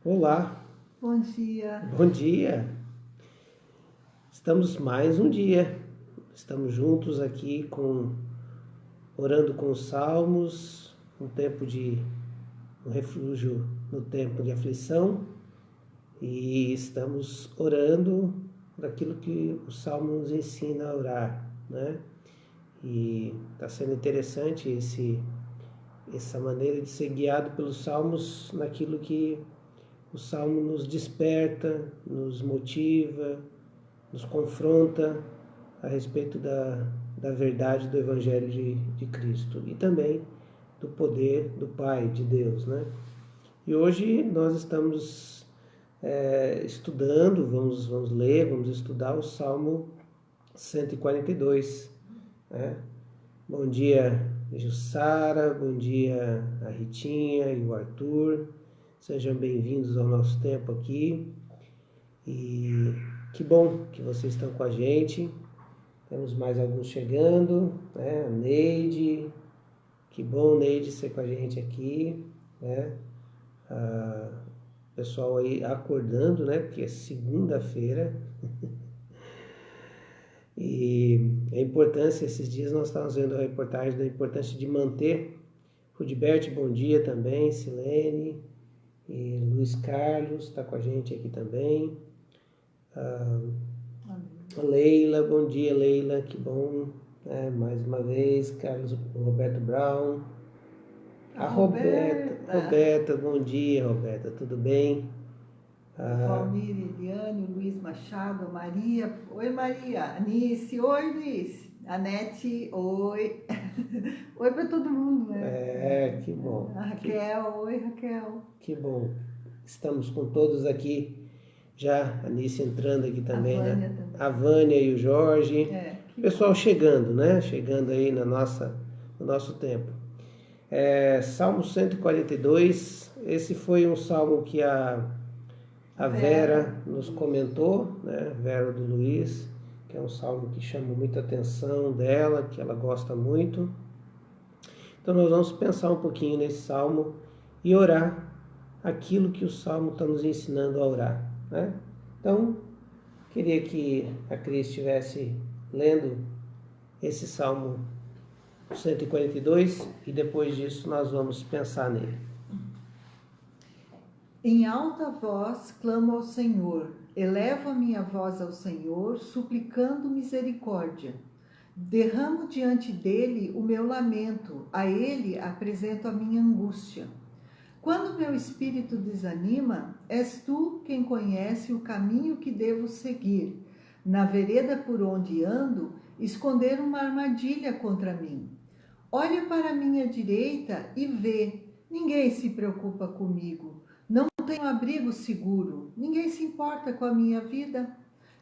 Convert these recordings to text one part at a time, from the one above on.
Olá, Bom dia. bom dia. Estamos mais um dia. Estamos juntos aqui orando com os salmos, um refúgio no tempo de aflição, e estamos orando daquilo que o salmo nos ensina a orar, né? E está sendo interessante essa maneira de ser guiado pelos salmos naquilo que o salmo nos desperta, nos motiva, nos confronta a respeito da verdade do Evangelho de Cristo e também do poder do Pai, de Deus, né? E hoje nós estamos estudando, vamos ler, vamos estudar o Salmo 142, né? Bom dia, Jussara, bom dia a Ritinha e o Arthur. Sejam bem-vindos ao nosso tempo aqui. E que bom que vocês estão com a gente. Temos mais alguns chegando, né? A Neide. Que bom, Neide, ser com a gente aqui, né? O pessoal aí acordando, né? Porque é segunda-feira. E a importância, esses dias nós estávamos vendo a reportagem da importância de manter. Rudibert, bom dia também. Silene. E Luiz Carlos está com a gente aqui também. Leila, bom dia, Leila, que bom, né? Mais uma vez. Carlos Roberto Brown. A Roberta, bom dia, Roberta, tudo bem? Valmir, Eliane, Luiz Machado, Maria. Oi, Maria. Anice, oi, Luiz. Anete, oi. Oi para todo mundo, né? Que bom. A Raquel, oi, Raquel. Que bom. Estamos com todos aqui. Já a Anice entrando aqui também, a Vânia, né? Também. A Vânia e o Jorge. Pessoal bom. Chegando, né? Chegando aí no nosso tempo. Salmo 142. Esse foi um salmo que a Vera nos comentou, né? Vera do Luiz, que é um salmo que chama muita atenção dela, que ela gosta muito. Então nós vamos pensar um pouquinho nesse salmo e orar aquilo que o salmo está nos ensinando a orar, né? Então, queria que a Cris estivesse lendo esse salmo 142 e depois disso nós vamos pensar nele. Em alta voz clamo ao Senhor, elevo a minha voz ao Senhor, suplicando misericórdia. Derramo diante dele o meu lamento, a ele apresento a minha angústia. Quando meu espírito desanima, és tu quem conhece o caminho que devo seguir. Na vereda por onde ando, esconder uma armadilha contra mim. Olha para a minha direita e vê, ninguém se preocupa comigo. Não tenho abrigo seguro, ninguém se importa com a minha vida.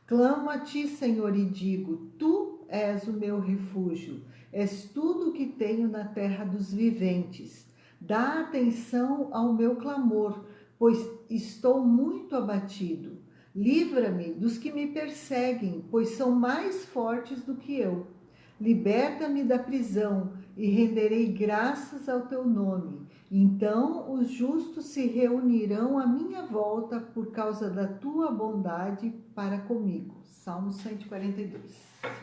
Clamo a ti, Senhor, e digo, tu és o meu refúgio, és tudo o que tenho na terra dos viventes. Dá atenção ao meu clamor, pois estou muito abatido. Livra-me dos que me perseguem, pois são mais fortes do que eu. Liberta-me da prisão e renderei graças ao teu nome. Então os justos se reunirão à minha volta por causa da tua bondade para comigo. Salmo 142.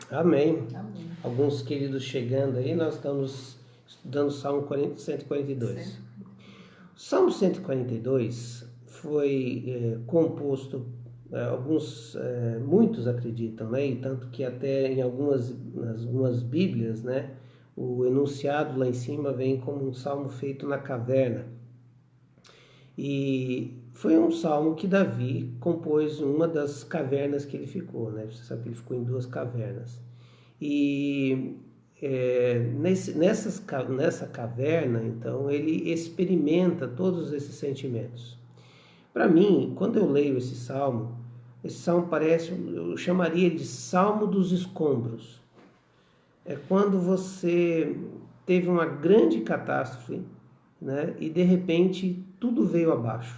Amém. Amém. Alguns queridos chegando aí, nós estamos estudando o Salmo 142. O Salmo 142 foi composto, muitos acreditam, né? E tanto que até em algumas Bíblias, né? O enunciado lá em cima vem como um salmo feito na caverna. E foi um salmo que Davi compôs em uma das cavernas que ele ficou, né? Você sabe que ele ficou em 2 cavernas. E nessa caverna, então, ele experimenta todos esses sentimentos. Para mim, quando eu leio esse salmo parece, eu chamaria de Salmo dos Escombros. É quando você teve uma grande catástrofe, né? E de repente tudo veio abaixo.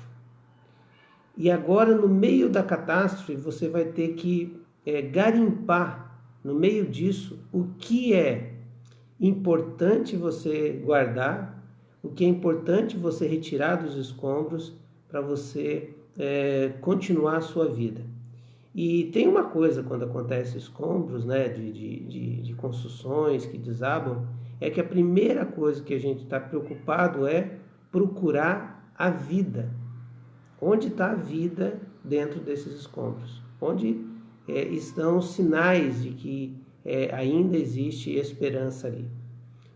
E agora, no meio da catástrofe, você vai ter que garimpar, no meio disso, o que é importante você guardar, o que é importante você retirar dos escombros, para você continuar a sua vida. E tem uma coisa quando acontece escombros, né, de construções que desabam, é que a primeira coisa que a gente está preocupado é procurar a vida. Onde está a vida dentro desses escombros? Onde estão os sinais de que ainda existe esperança ali?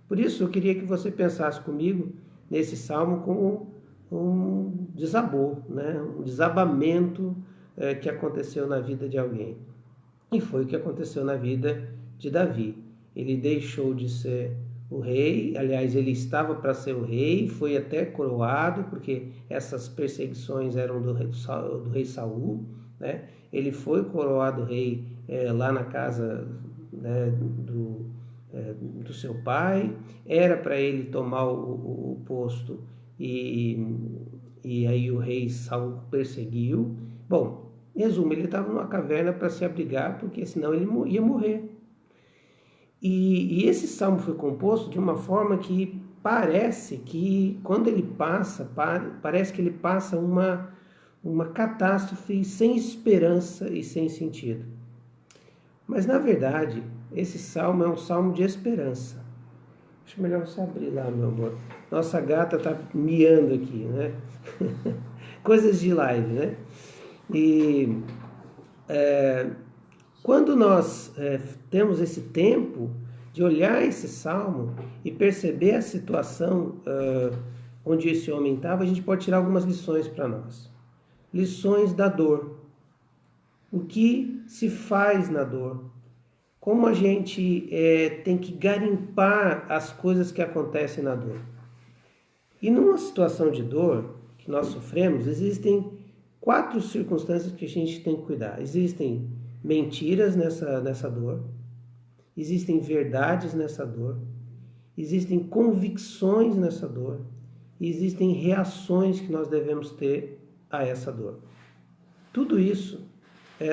Por isso eu queria que você pensasse comigo nesse salmo como um desabor, né? Um desabamento que aconteceu na vida de alguém. E foi o que aconteceu na vida de Davi. Ele deixou de ser o rei, aliás, ele estava para ser o rei, foi até coroado, porque essas perseguições eram do rei Saul, né? Ele foi coroado rei lá na casa, né, do seu pai, era para ele tomar o posto e aí o rei Saul perseguiu. Bom, em resumo, ele estava numa caverna para se abrigar, porque senão ele ia morrer. E esse salmo foi composto de uma forma que parece que, quando ele passa, parece que ele passa uma catástrofe sem esperança e sem sentido. Mas, na verdade, esse salmo é um salmo de esperança. Acho melhor você abrir lá, meu amor. Nossa gata está miando aqui, né? Coisas de live, né? E quando nós temos esse tempo de olhar esse salmo e perceber a situação onde esse homem estava, a gente pode tirar algumas lições para nós. Lições da dor. O que se faz na dor? Como a gente tem que garimpar as coisas que acontecem na dor. E numa situação de dor que nós sofremos, existem 4 circunstâncias que a gente tem que cuidar. Existem mentiras nessa dor, existem verdades nessa dor, existem convicções nessa dor, e existem reações que nós devemos ter a essa dor. Tudo isso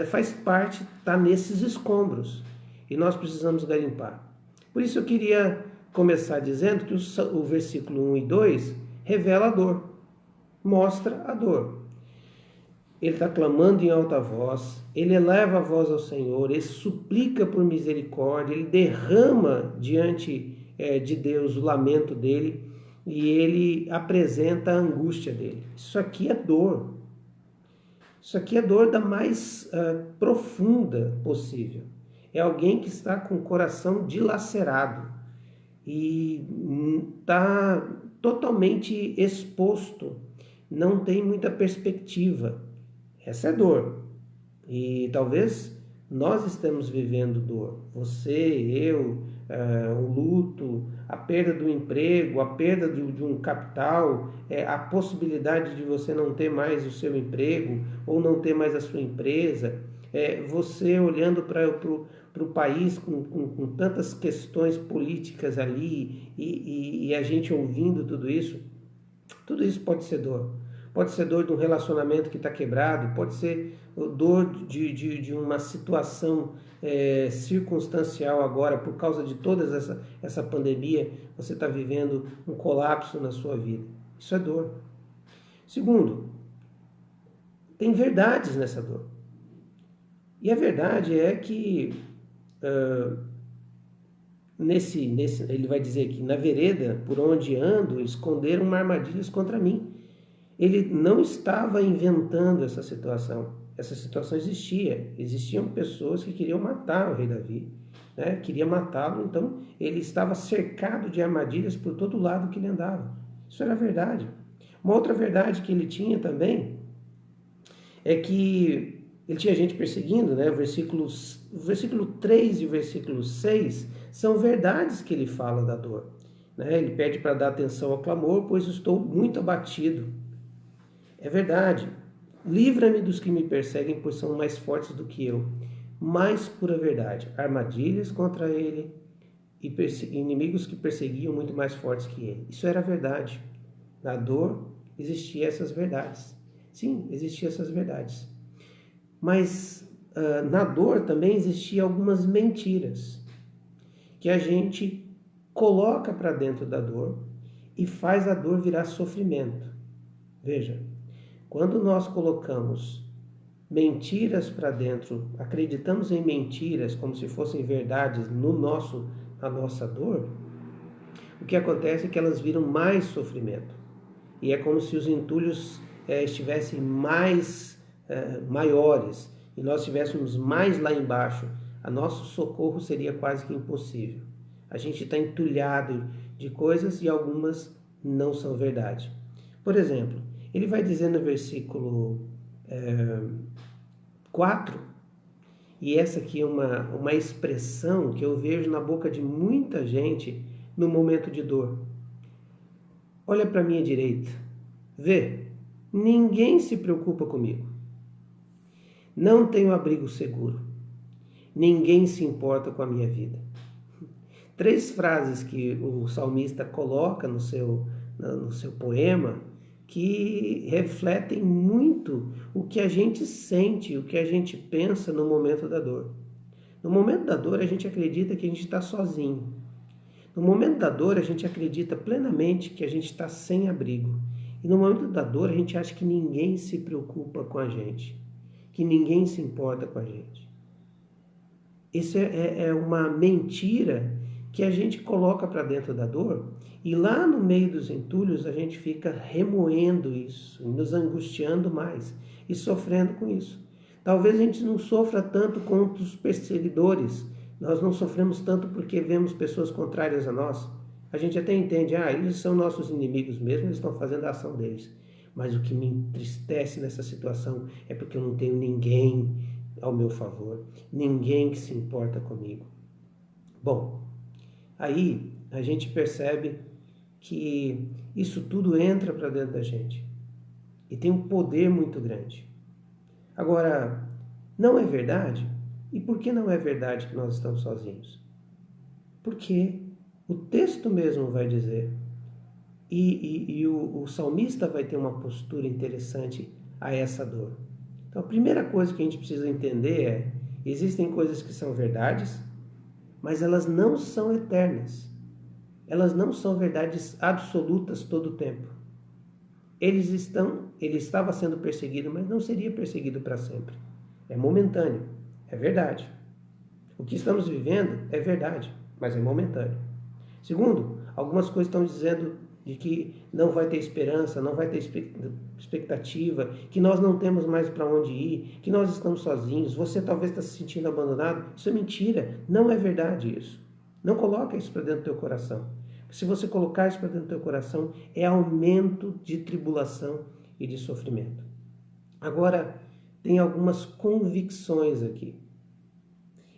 faz parte, está nesses escombros, e nós precisamos garimpar. Por isso eu queria começar dizendo que o versículo 1 e 2 revela a dor, mostra a dor. Ele está clamando em alta voz, ele eleva a voz ao Senhor, ele suplica por misericórdia, ele derrama diante de Deus o lamento dele e ele apresenta a angústia dele. Isso aqui é dor. Isso aqui é dor da mais profunda possível. É alguém que está com o coração dilacerado e está totalmente exposto, não tem muita perspectiva. Essa é dor. E talvez nós estamos vivendo dor. Você, eu, o luto, a perda do emprego, a perda de um capital, a possibilidade de você não ter mais o seu emprego ou não ter mais a sua empresa. Você olhando para o país com tantas questões políticas ali e a gente ouvindo tudo isso pode ser dor. Pode ser dor de um relacionamento que está quebrado, pode ser dor de uma situação circunstancial agora, por causa de toda essa pandemia, você está vivendo um colapso na sua vida. Isso é dor. Segundo, tem verdades nessa dor. E a verdade é que, ele vai dizer aqui, na vereda por onde ando, esconderam armadilhas contra mim. Ele não estava inventando essa situação. Essa situação existia. Existiam pessoas que queriam matar o rei Davi, né? Queria matá-lo, então ele estava cercado de armadilhas por todo lado que ele andava. Isso era verdade. Uma outra verdade que ele tinha também é que ele tinha gente perseguindo, né? O versículo 3 e o versículo 6 são verdades que ele fala da dor, né? Ele pede para dar atenção ao clamor, pois estou muito abatido. É verdade. Livra-me dos que me perseguem, pois são mais fortes do que eu. Mais pura verdade. Armadilhas contra ele e inimigos que perseguiam muito mais fortes que ele. Isso era verdade. Na dor existiam essas verdades. Sim, existiam essas verdades. Mas na dor também existiam algumas mentiras que a gente coloca para dentro da dor e faz a dor virar sofrimento. Veja, Quando nós colocamos mentiras para dentro, acreditamos em mentiras como se fossem verdades na nossa dor, o que acontece é que elas viram mais sofrimento. E é como se os entulhos estivessem maiores e nós estivéssemos mais lá embaixo. A nosso socorro seria quase que impossível. A gente está entulhado de coisas e algumas não são verdade. Por exemplo, ele vai dizer no versículo 4, e essa aqui é uma expressão que eu vejo na boca de muita gente no momento de dor. Olha para a minha direita, vê, ninguém se preocupa comigo. Não tenho abrigo seguro. Ninguém se importa com a minha vida. 3 frases que o salmista coloca no seu poema que refletem muito o que a gente sente, o que a gente pensa no momento da dor. No momento da dor, a gente acredita que a gente está sozinho. No momento da dor, a gente acredita plenamente que a gente está sem abrigo. E no momento da dor, a gente acha que ninguém se preocupa com a gente, que ninguém se importa com a gente. Isso é uma mentira que a gente coloca para dentro da dor e lá no meio dos entulhos a gente fica remoendo isso, nos angustiando mais e sofrendo com isso. Talvez a gente não sofra tanto quanto os perseguidores, nós não sofremos tanto porque vemos pessoas contrárias a nós. A gente até entende, eles são nossos inimigos mesmo, eles estão fazendo a ação deles. Mas o que me entristece nessa situação é porque eu não tenho ninguém ao meu favor, ninguém que se importa comigo. Bom, aí a gente percebe que isso tudo entra para dentro da gente e tem um poder muito grande. Agora, não é verdade? E por que não é verdade que nós estamos sozinhos? Porque o texto mesmo vai dizer, e o salmista vai ter uma postura interessante a essa dor. Então, a primeira coisa que a gente precisa entender é: existem coisas que são verdades, mas elas não são eternas. Elas não são verdades absolutas todo o tempo. Ele estava sendo perseguido, mas não seria perseguido para sempre. É momentâneo, é verdade. O que estamos vivendo é verdade, mas é momentâneo. Segundo, algumas coisas estão dizendo de que não vai ter esperança, não vai ter expectativa, que nós não temos mais para onde ir, que nós estamos sozinhos, você talvez está se sentindo abandonado. Isso é mentira, não é verdade isso. Não coloca isso para dentro do teu coração. Se você colocar isso para dentro do teu coração, é aumento de tribulação e de sofrimento. Agora, tem algumas convicções aqui.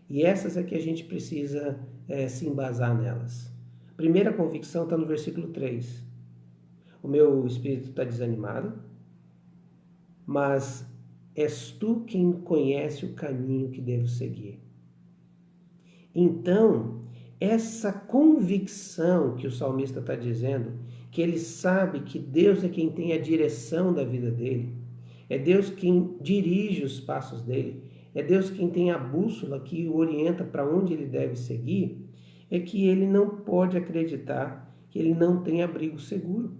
E essas é que a gente precisa se embasar nelas. A primeira convicção está no versículo 3. O meu espírito está desanimado, mas és tu quem conhece o caminho que devo seguir. Então, essa convicção que o salmista está dizendo, que ele sabe que Deus é quem tem a direção da vida dele, é Deus quem dirige os passos dele, é Deus quem tem a bússola que o orienta para onde ele deve seguir, é que ele não pode acreditar que ele não tem abrigo seguro.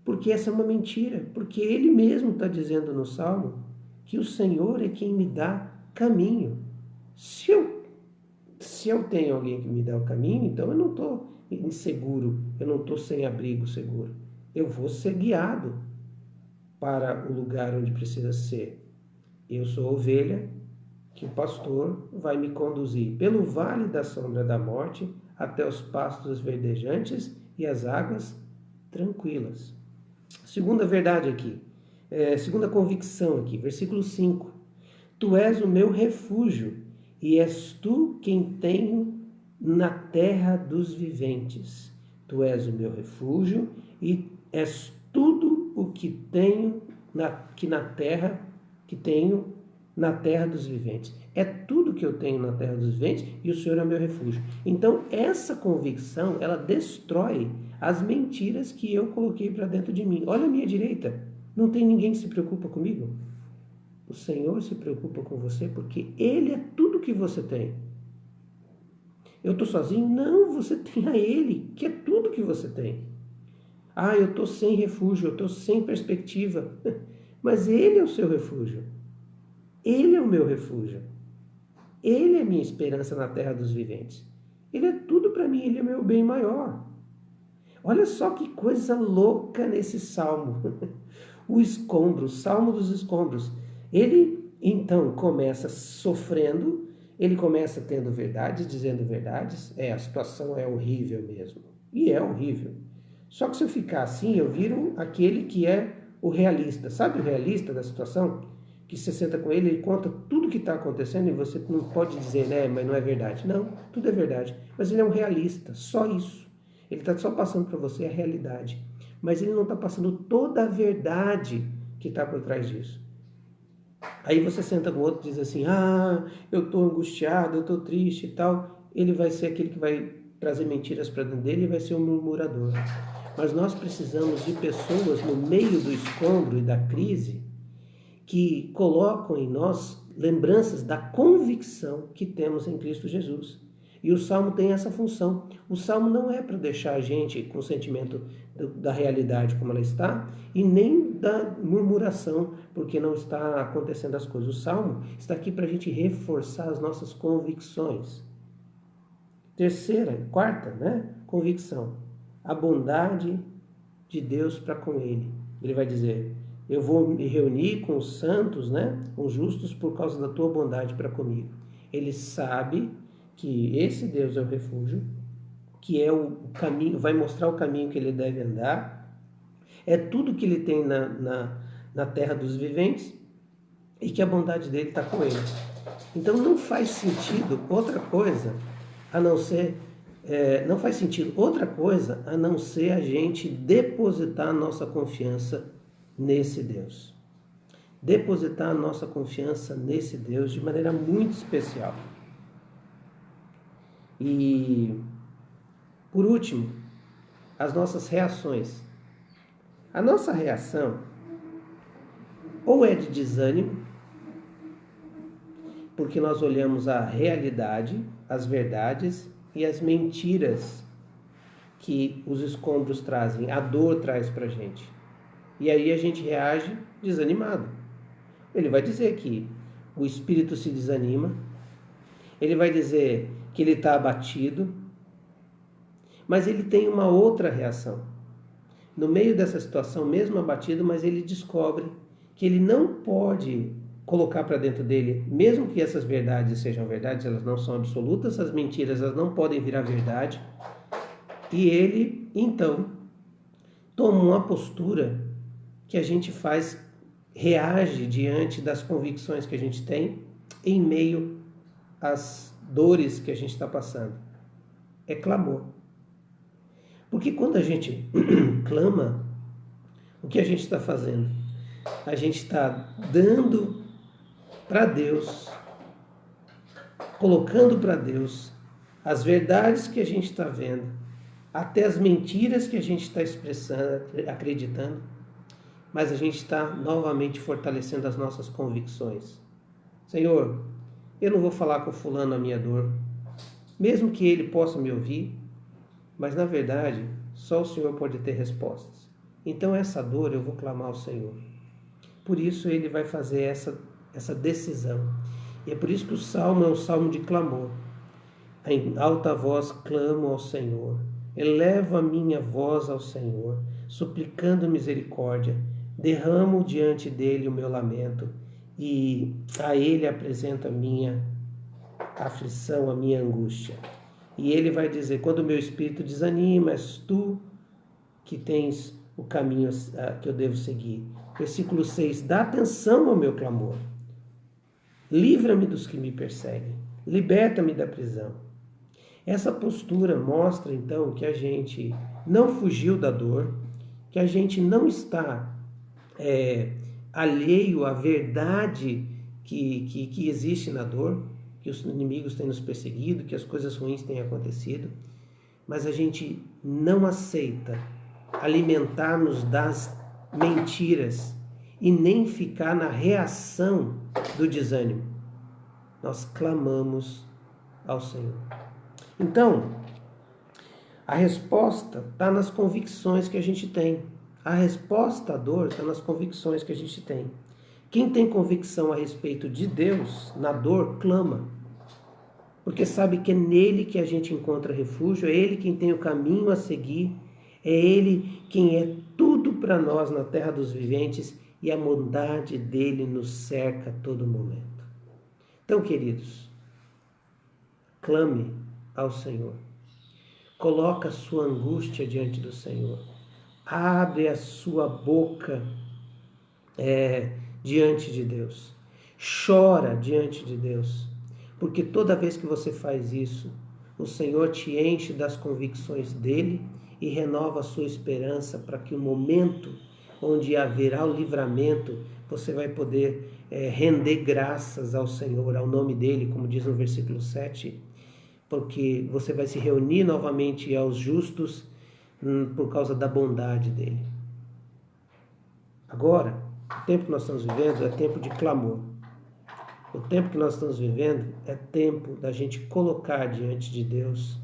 Porque essa é uma mentira, porque ele mesmo está dizendo no Salmo que o Senhor é quem me dá caminho. Se eu tenho alguém que me dá o caminho, então eu não estou inseguro, eu não estou sem abrigo seguro. Eu vou ser guiado para o lugar onde precisa ser. Eu sou a ovelha que o pastor vai me conduzir pelo vale da sombra da morte até os pastos verdejantes e as águas tranquilas. Segunda verdade aqui, segunda convicção aqui, versículo 5. Tu és o meu refúgio e és tu quem tenho na terra dos viventes. Tu és o meu refúgio e és tudo o que tenho na terra dos viventes. É tudo que eu tenho na terra dos viventes e o Senhor é o meu refúgio. Então, essa convicção, ela destrói as mentiras que eu coloquei para dentro de mim. Olha à minha direita, não tem ninguém que se preocupa comigo. O Senhor se preocupa com você porque Ele é tudo que você tem. Eu estou sozinho? Não, você tem a Ele, que é tudo que você tem. Ah, eu estou sem refúgio, eu estou sem perspectiva. Mas Ele é o seu refúgio. Ele é o meu refúgio. Ele é a minha esperança na terra dos viventes. Ele é tudo para mim, Ele é meu bem maior. Olha só que coisa louca nesse salmo. O escombro, o salmo dos escombros. Ele, então, começa sofrendo, ele começa tendo verdades, dizendo verdades. A situação é horrível mesmo. E é horrível. Só que se eu ficar assim, eu viro aquele que é o realista. Sabe o realista da situação? Que você senta com ele, ele conta tudo que está acontecendo e você não pode dizer, né, mas não é verdade. Não, tudo é verdade. Mas ele é um realista, só isso. Ele está só passando para você a realidade. Mas ele não está passando toda a verdade que está por trás disso. Aí você senta com o outro e diz assim, ah, eu estou angustiado, eu estou triste e tal. Ele vai ser aquele que vai trazer mentiras para dentro dele e vai ser um murmurador. Mas nós precisamos de pessoas no meio do escombro e da crise que colocam em nós lembranças da convicção que temos em Cristo Jesus. E o Salmo tem essa função. O Salmo não é para deixar a gente com o sentimento da realidade como ela está, e nem da murmuração, porque não está acontecendo as coisas. O Salmo está aqui para a gente reforçar as nossas convicções. Quarta, né? Convicção. A bondade de Deus para com ele. Ele vai dizer, eu vou me reunir com os santos, né? Com os justos por causa da tua bondade para comigo. Ele sabe que esse Deus é o refúgio, que é o caminho, vai mostrar o caminho que ele deve andar, é tudo que ele tem na terra dos viventes e que a bondade dele está com ele. Então não faz sentido outra coisa a não ser a gente depositar a nossa confiança nesse Deus. Depositar a nossa confiança nesse Deus de maneira muito especial. E, por último, as nossas reações. A nossa reação ou é de desânimo, porque nós olhamos a realidade, as verdades e as mentiras que os escombros trazem, a dor traz para a gente. E aí a gente reage desanimado. Ele vai dizer que o espírito se desanima, ele vai dizer que ele está abatido, mas ele tem uma outra reação. No meio dessa situação, mesmo abatido, mas ele descobre que ele não pode colocar para dentro dele, mesmo que essas verdades sejam verdades, elas não são absolutas, as mentiras elas não podem virar verdade. E ele, então, toma uma postura que a gente reage diante das convicções que a gente tem em meio às dores que a gente está passando. É clamor. Porque quando a gente clama, o que a gente está fazendo? A gente está dando para Deus, colocando para Deus as verdades que a gente está vendo, até as mentiras que a gente está expressando, acreditando, mas a gente está novamente fortalecendo as nossas convicções. Senhor, eu não vou falar com fulano a minha dor, mesmo que ele possa me ouvir, mas na verdade só o Senhor pode ter respostas. Então essa dor eu vou clamar ao Senhor. Por isso ele vai fazer essa decisão. E é por isso que o salmo é um salmo de clamor. Em alta voz clamo ao Senhor, elevo a minha voz ao Senhor, suplicando misericórdia, derramo diante dele o meu lamento e a ele apresento a minha aflição, a minha angústia. E ele vai dizer, quando o meu espírito desanima, és tu que tens o caminho que eu devo seguir. Versículo 6, dá atenção ao meu clamor. Livra-me dos que me perseguem. Liberta-me da prisão. Essa postura mostra, então, que a gente não fugiu da dor, que a gente não está alheio à verdade que existe na dor, que os inimigos têm nos perseguido, que as coisas ruins têm acontecido, mas a gente não aceita alimentar-nos das mentiras e nem ficar na reação do desânimo. Nós clamamos ao Senhor. Então, A resposta está nas convicções que a gente tem. A resposta à dor está nas convicções que a gente tem. Quem tem convicção a respeito de Deus, na dor, clama. Porque sabe que é nele que a gente encontra refúgio, é ele quem tem o caminho a seguir, é ele quem é tudo para nós na terra dos viventes e a bondade dele nos cerca a todo momento. Então, queridos, clame ao Senhor. Coloca a sua angústia diante do Senhor. Abre a sua boca diante de Deus. Chora diante de Deus. Porque toda vez que você faz isso, o Senhor te enche das convicções dele e renova a sua esperança para que o momento onde haverá o livramento, você vai poder render graças ao Senhor, ao nome dele, como diz no versículo 7, porque você vai se reunir novamente aos justos por causa da bondade dele. Agora, o tempo que nós estamos vivendo é tempo de clamor. O tempo que nós estamos vivendo é tempo da gente colocar diante de Deus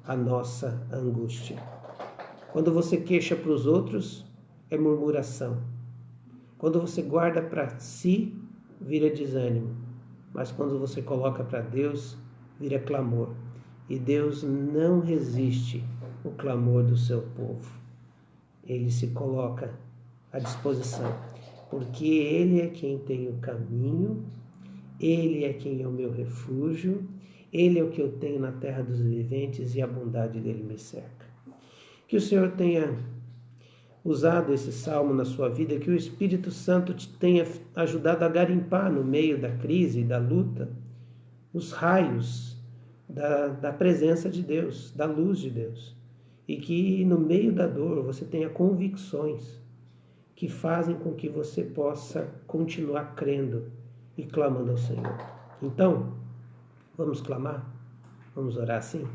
a nossa angústia. Quando você queixa para os outros, é murmuração. Quando você guarda para si, vira desânimo. Mas quando você coloca para Deus, vira clamor. E Deus não resiste o clamor do seu povo. Ele se coloca à disposição, porque Ele é quem tem o caminho, Ele é quem é o meu refúgio, Ele é o que eu tenho na terra dos viventes e a bondade dele me cerca. Que o Senhor tenha usado esse salmo na sua vida, que o Espírito Santo te tenha ajudado a garimpar no meio da crise e da luta os raios da presença de Deus, da luz de Deus. E que no meio da dor você tenha convicções que fazem com que você possa continuar crendo e clamando ao Senhor. Então, vamos clamar? Vamos orar assim?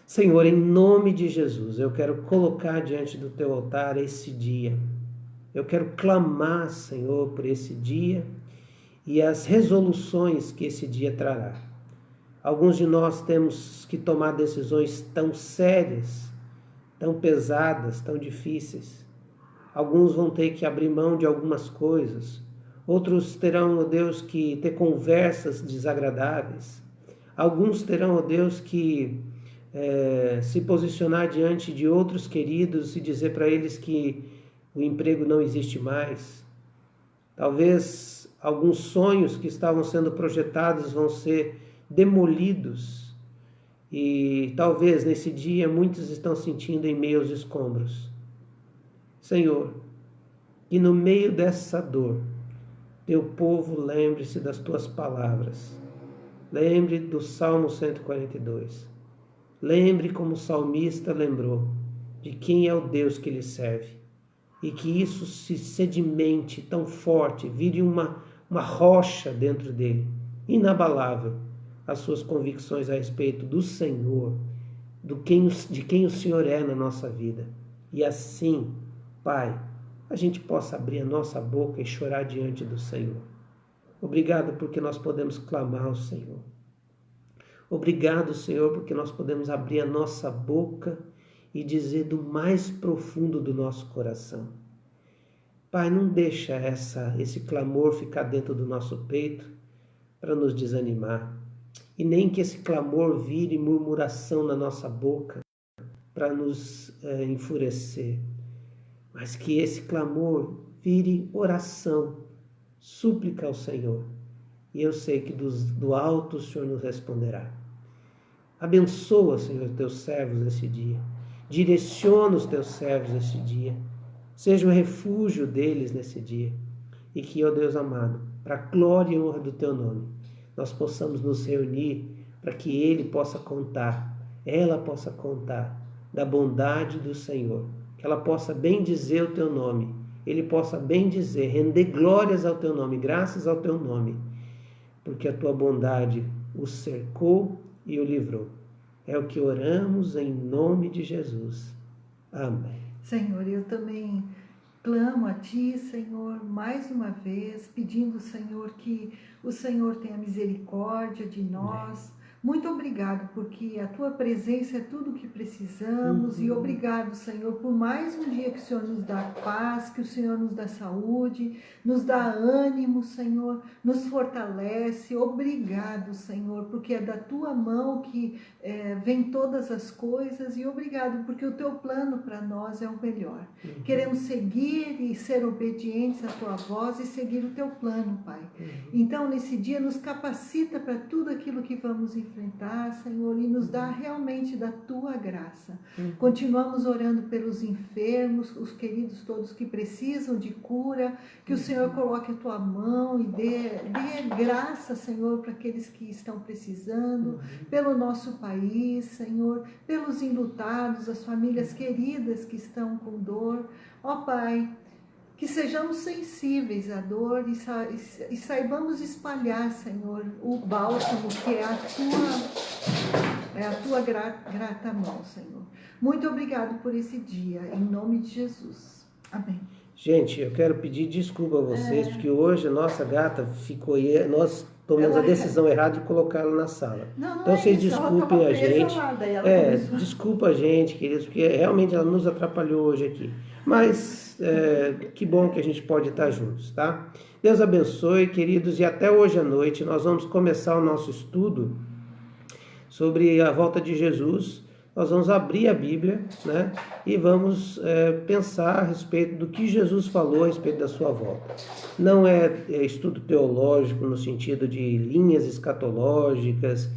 Senhor, em nome de Jesus, eu quero colocar diante do teu altar esse dia. Eu quero clamar, Senhor, por esse dia e as resoluções que esse dia trará. Alguns de nós temos que tomar decisões tão sérias, tão pesadas, tão difíceis. Alguns vão ter que abrir mão de algumas coisas. Outros terão, ó Deus, que ter conversas desagradáveis. Alguns terão, ó Deus, que se posicionar diante de outros queridos e dizer para eles que o emprego não existe mais. Talvez alguns sonhos que estavam sendo projetados vão ser demolidos. E talvez nesse dia muitos estão sentindo em meio aos escombros. Senhor, que no meio dessa dor, teu povo lembre-se das tuas palavras. Lembre do Salmo 142. Lembre como o salmista lembrou de quem é o Deus que lhe serve. E que isso se sedimente tão forte, vire uma rocha dentro dele, inabalável, as suas convicções a respeito do Senhor, de quem o Senhor é na nossa vida. E assim, Pai, a gente possa abrir a nossa boca e chorar diante do Senhor. Obrigado porque nós podemos clamar ao Senhor. Obrigado, Senhor, porque nós podemos abrir a nossa boca e dizer do mais profundo do nosso coração. Pai, não deixa esse clamor ficar dentro do nosso peito para nos desanimar. E nem que esse clamor vire murmuração na nossa boca para nos enfurecer. Mas que esse clamor vire oração, súplica ao Senhor. E eu sei que do alto o Senhor nos responderá. Abençoa, Senhor, os teus servos nesse dia. Direciona os teus servos nesse dia. Seja o refúgio deles nesse dia. E que, ó Deus amado, para a glória e honra do teu nome, nós possamos nos reunir para que ele possa contar, ela possa contar da bondade do Senhor. Que ela possa bem dizer o teu nome. Ele possa bem dizer, render glórias ao teu nome, graças ao teu nome. Porque a tua bondade o cercou e o livrou. É o que oramos em nome de Jesus. Amém. Senhor, eu também clamo a Ti, Senhor, mais uma vez, pedindo, Senhor, que o Senhor tenha misericórdia de nós, Muito obrigado, porque a tua presença é tudo o que precisamos. E obrigado, Senhor, por mais um dia que o Senhor nos dá paz, que o Senhor nos dá saúde, nos dá ânimo, Senhor, nos fortalece. Obrigado, Senhor, porque é da tua mão que vem todas as coisas. E obrigado, porque o teu plano para nós é o melhor. Queremos seguir e ser obedientes à tua voz e seguir o teu plano, Pai. Então, nesse dia, nos capacita para tudo aquilo que vamos enfrentar, Senhor, e nos dá realmente da tua graça. Continuamos orando pelos enfermos, os queridos todos que precisam de cura, que o Senhor coloque a tua mão e dê graça, Senhor, para aqueles que estão precisando, pelo nosso país, Senhor, pelos enlutados, as famílias queridas que estão com dor. Ó Pai, que sejamos sensíveis à dor e saibamos espalhar, Senhor, o bálsamo que é a tua grata mão, Senhor. Muito obrigado por esse dia, em nome de Jesus. Amém. Gente, eu quero pedir desculpa a vocês, porque hoje a nossa gata ficou aí, nós tomamos a decisão errada de colocá-la na sala. Então vocês desculpem a gente. Desculpa a gente, queridos, porque realmente ela nos atrapalhou hoje aqui. Mas que bom que a gente pode estar juntos, tá? Deus abençoe, queridos, e até hoje à noite nós vamos começar o nosso estudo sobre a volta de Jesus. Nós vamos abrir a Bíblia, né? E vamos pensar a respeito do que Jesus falou a respeito da sua volta. Não é estudo teológico no sentido de linhas escatológicas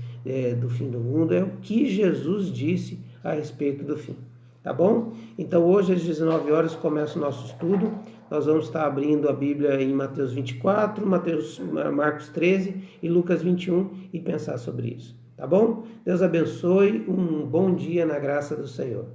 do fim do mundo, é o que Jesus disse a respeito do fim. Tá bom? Então hoje às 19 horas começa o nosso estudo. Nós vamos estar abrindo a Bíblia em Mateus 24, Marcos 13 e Lucas 21 e pensar sobre isso. Tá bom? Deus abençoe, um bom dia na graça do Senhor.